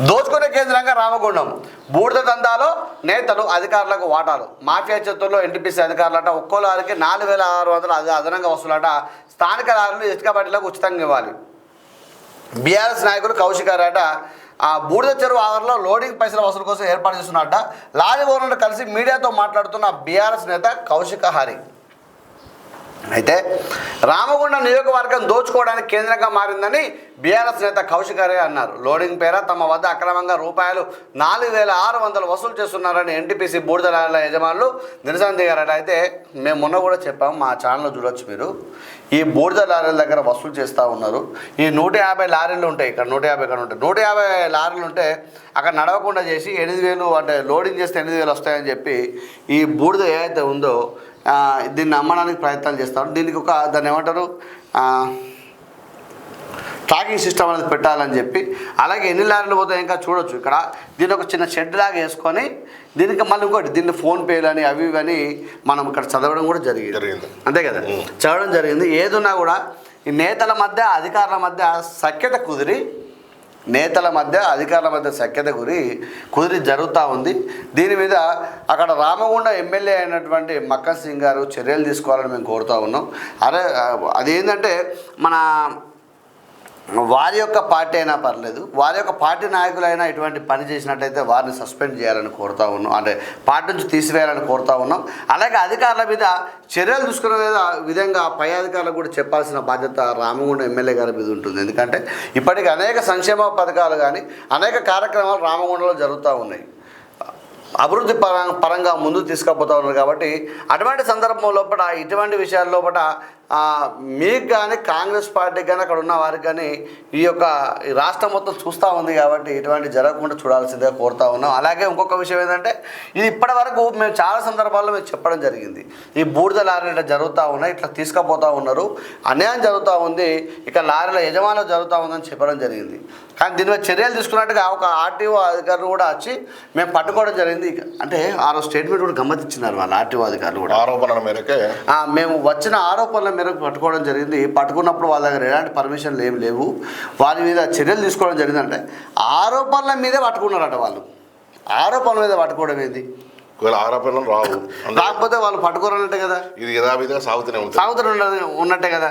దోచుకునే కేంద్రంగా రామగుండం. బూడిద దందాలో నేతలు అధికారులకు వాటాలు. మాఫియా చేతుల్లో ఎన్టీపీసీ అధికారులట ఒక్కో లారీకి 4,600 అదనంగా వసూలట. స్థానిక లారీలు ఇసుక బట్టీలకు ఉచితంగా ఇవ్వాలి. బీఆర్ఎస్ నాయకులు కౌశికారట ఆ బూడిద చెరువు ఆవరణలో లోడింగ్ పైసల వసూలు కోసం ఏర్పాటు చేస్తున్నట్ట. లారీ ఓనర్లు కలిసి మీడియాతో మాట్లాడుతున్న బీఆర్ఎస్ నేత కౌశిక హరి. అయితే రామగుండం నియోజకవర్గం దోచుకోవడానికి కేంద్రంగా మారిందని బీఆర్ఎస్ నేత కౌశిక్ హరి అన్నారు. లోడింగ్ పేర తమ వద్ద అక్రమంగా రూపాయలు 4,600 వసూలు చేస్తున్నారని ఎన్టీపీసీ బూడిద లారీల యజమానులు నిరసన దిగారట. అయితే మేము మొన్న కూడా చెప్పాము, మా ఛానల్లో చూడొచ్చు మీరు. ఈ బూడిద లారీల దగ్గర వసూలు చేస్తూ ఉన్నారు. ఈ 150 లారీలు ఉంటాయి, ఇక్కడ 150 ఇక్కడ ఉంటాయి. 150 లారీలు ఉంటే అక్కడ నడవకుండా చేసి 8,000 అంటే లోడింగ్ చేస్తే 8,000 వస్తాయని చెప్పి ఈ బూడిద ఏదైతే ఉందో దీన్ని అమ్మడానికి ప్రయత్నాలు చేస్తారు. దీనికి దాన్ని ఏమంటారు ట్రాకింగ్ సిస్టమ్ అనేది పెట్టాలని చెప్పి, అలాగే ఎన్ని లారీలు పోతాయి ఇంకా చూడొచ్చు. ఇక్కడ దీన్ని ఒక చిన్న షెడ్ లాగా వేసుకొని దీనికి మళ్ళీ ఇంకోటి దీన్ని ఫోన్పేలు అని అవి ఇవని మనం ఇక్కడ చదవడం కూడా జరిగింది. అంతే కదా, చదవడం జరిగింది. ఏదున్నా కూడా ఈ నేతల మధ్య అధికారుల మధ్య సఖ్యత కుదిరి అధికారుల మధ్య సఖ్యత కుదిరి జరుగుతూ ఉంది. దీని మీద అక్కడ రామగుండ ఎమ్మెల్యే అయినటువంటి మక్కన్ సింగ్ గారు చర్యలు తీసుకోవాలని మేము కోరుతూ ఉన్నాం. అదేంటంటే మన వారి యొక్క పార్టీ అయినా పర్లేదు, వారి యొక్క పార్టీ నాయకులైనా ఇటువంటి పని చేసినట్టయితే వారిని సస్పెండ్ చేయాలని కోరుతూ ఉన్నాం, అంటే పార్టీ నుంచి తీసివేయాలని కోరుతూ ఉన్నాం. అలాగే అధికారుల మీద చర్యలు తీసుకునే విధంగా పై అధికారులకు కూడా చెప్పాల్సిన బాధ్యత రామగుండం ఎమ్మెల్యే గారి మీద ఉంటుంది. ఎందుకంటే ఇప్పటికీ అనేక సంక్షేమ పథకాలు కానీ అనేక కార్యక్రమాలు రామగుండంలో జరుగుతూ ఉన్నాయి, అభివృద్ధి పరంగా ముందుకు తీసుకుపోతూ ఉన్నారు. కాబట్టి అటువంటి సందర్భం లోపల ఇటువంటి విషయాల లోపల మీకు కానీ కాంగ్రెస్ పార్టీకి కానీ అక్కడ ఉన్న వారికి కానీ ఈ రాష్ట్రం మొత్తం చూస్తూ ఉంది. కాబట్టి ఇటువంటి జరగకుండా చూడాల్సిందిగా కోరుతూ ఉన్నాం. అలాగే ఇంకొక విషయం ఏంటంటే ఇది ఇప్పటి వరకు మేము చాలా సందర్భాల్లో మేము చెప్పడం జరిగింది. ఈ బూడిద లారీలు ఇట్లా జరుగుతూ ఉన్నాయి, ఇట్లా తీసుకుపోతూ ఉన్నారు, అన్యాయం జరుగుతూ ఉంది, ఇక లారీల యజమానులు జరుగుతూ ఉందని చెప్పడం జరిగింది. కానీ దీని మీద చర్యలు తీసుకున్నట్టుగా ఒక ఆర్టీఓ అధికారులు కూడా వచ్చి మేము పట్టుకోవడం జరిగింది. అంటే స్టేట్మెంట్ కూడా గమ్మతిచ్చినారు వాళ్ళ ఆర్టీఓ అధికారులు కూడా. ఆరోపణల మేరకే మేము వచ్చిన ఆరోపణల మేరకు పట్టుకోవడం జరిగింది. పట్టుకున్నప్పుడు వాళ్ళ దగ్గర ఎలాంటి పర్మిషన్లు ఏమి లేవు, వారి మీద చర్యలు తీసుకోవడం జరిగింది. అంటే ఆరోపణల మీదే పట్టుకున్నారట వాళ్ళు. ఆరోపణల మీద పట్టుకోవడం ఏంది? ఆరోపణలు రావు, రాకపోతే వాళ్ళు పట్టుకోరన్నట్టే కదా, ఇది యథావిధిగా సాగుతూనే ఉన్నట్టే కదా.